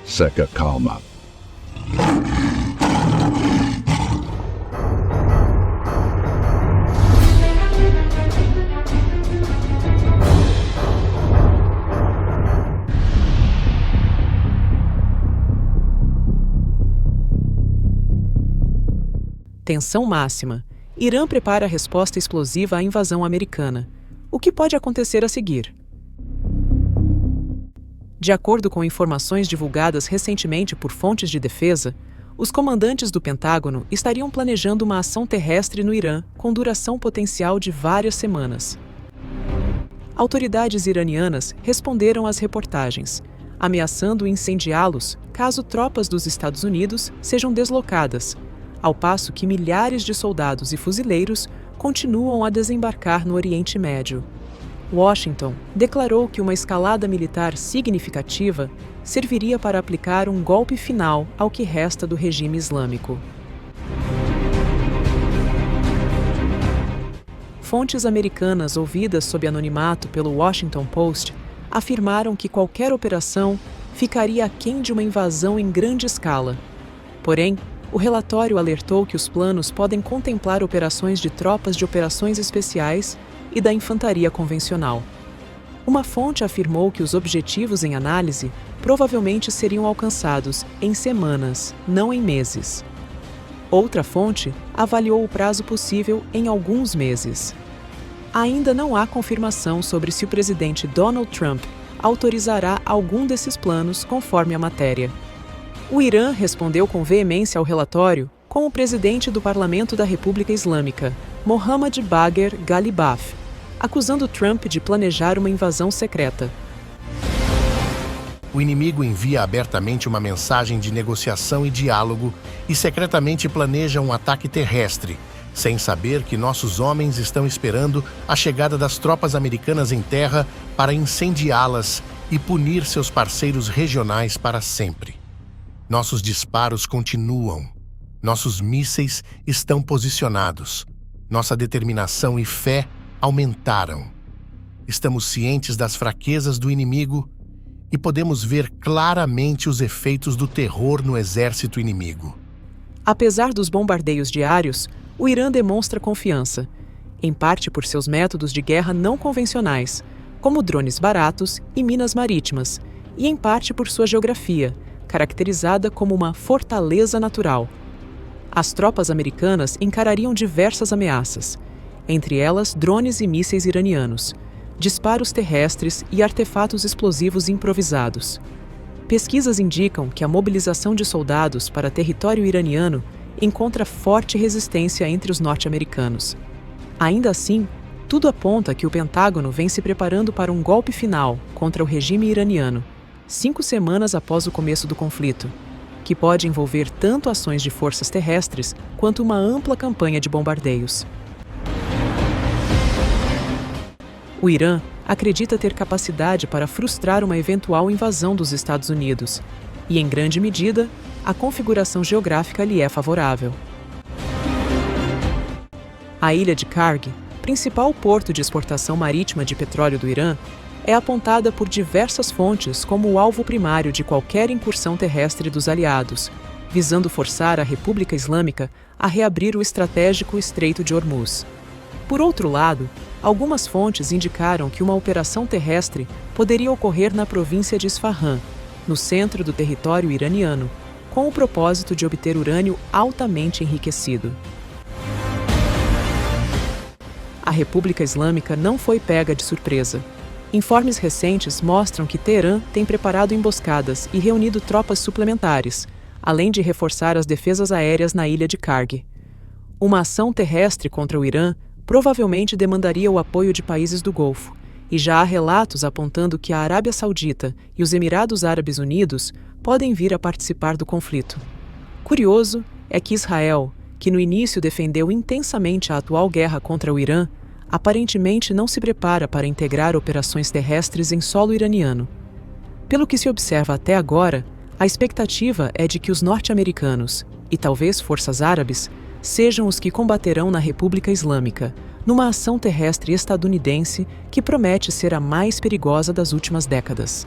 Seca calma. Tensão máxima. Irã prepara a resposta explosiva à invasão americana. O que pode acontecer a seguir? De acordo com informações divulgadas recentemente por fontes de defesa, os comandantes do Pentágono estariam planejando uma ação terrestre no Irã com duração potencial de várias semanas. Autoridades iranianas responderam às reportagens, ameaçando incendiá-los caso tropas dos Estados Unidos sejam deslocadas, ao passo que milhares de soldados e fuzileiros continuam a desembarcar no Oriente Médio. Washington declarou que uma escalada militar significativa serviria para aplicar um golpe final ao que resta do regime islâmico. Fontes americanas ouvidas sob anonimato pelo Washington Post afirmaram que qualquer operação ficaria aquém de uma invasão em grande escala. Porém, o relatório alertou que os planos podem contemplar operações de tropas de operações especiais e da infantaria convencional. Uma fonte afirmou que os objetivos em análise provavelmente seriam alcançados em semanas, não em meses. Outra fonte avaliou o prazo possível em alguns meses. Ainda não há confirmação sobre se o presidente Donald Trump autorizará algum desses planos conforme a matéria. O Irã respondeu com veemência ao relatório com o presidente do Parlamento da República Islâmica, Mohammad Bagher Ghalibaf, acusando Trump de planejar uma invasão secreta. O inimigo envia abertamente uma mensagem de negociação e diálogo e secretamente planeja um ataque terrestre, sem saber que nossos homens estão esperando a chegada das tropas americanas em terra para incendiá-las e punir seus parceiros regionais para sempre. Nossos disparos continuam. Nossos mísseis estão posicionados. Nossa determinação e fé aumentaram. Estamos cientes das fraquezas do inimigo e podemos ver claramente os efeitos do terror no exército inimigo. Apesar dos bombardeios diários, o Irã demonstra confiança, em parte por seus métodos de guerra não convencionais, como drones baratos e minas marítimas, e em parte por sua geografia, caracterizada como uma fortaleza natural. As tropas americanas encarariam diversas ameaças, entre elas drones e mísseis iranianos, disparos terrestres e artefatos explosivos improvisados. Pesquisas indicam que a mobilização de soldados para território iraniano encontra forte resistência entre os norte-americanos. Ainda assim, tudo aponta que o Pentágono vem se preparando para um golpe final contra o regime iraniano, 5 semanas após o começo do conflito, que pode envolver tanto ações de forças terrestres quanto uma ampla campanha de bombardeios. O Irã acredita ter capacidade para frustrar uma eventual invasão dos Estados Unidos, e, em grande medida, a configuração geográfica lhe é favorável. A ilha de Karg, principal porto de exportação marítima de petróleo do Irã, é apontada por diversas fontes como o alvo primário de qualquer incursão terrestre dos aliados, visando forçar a República Islâmica a reabrir o estratégico Estreito de Hormuz. Por outro lado, algumas fontes indicaram que uma operação terrestre poderia ocorrer na província de Isfahan, no centro do território iraniano, com o propósito de obter urânio altamente enriquecido. A República Islâmica não foi pega de surpresa. Informes recentes mostram que Teherã tem preparado emboscadas e reunido tropas suplementares, além de reforçar as defesas aéreas na ilha de Karg. Uma ação terrestre contra o Irã provavelmente demandaria o apoio de países do Golfo, e já há relatos apontando que a Arábia Saudita e os Emirados Árabes Unidos podem vir a participar do conflito. Curioso é que Israel, que no início defendeu intensamente a atual guerra contra o Irã, aparentemente não se prepara para integrar operações terrestres em solo iraniano. Pelo que se observa até agora, a expectativa é de que os norte-americanos, e talvez forças árabes, sejam os que combaterão na República Islâmica, numa ação terrestre estadunidense que promete ser a mais perigosa das últimas décadas.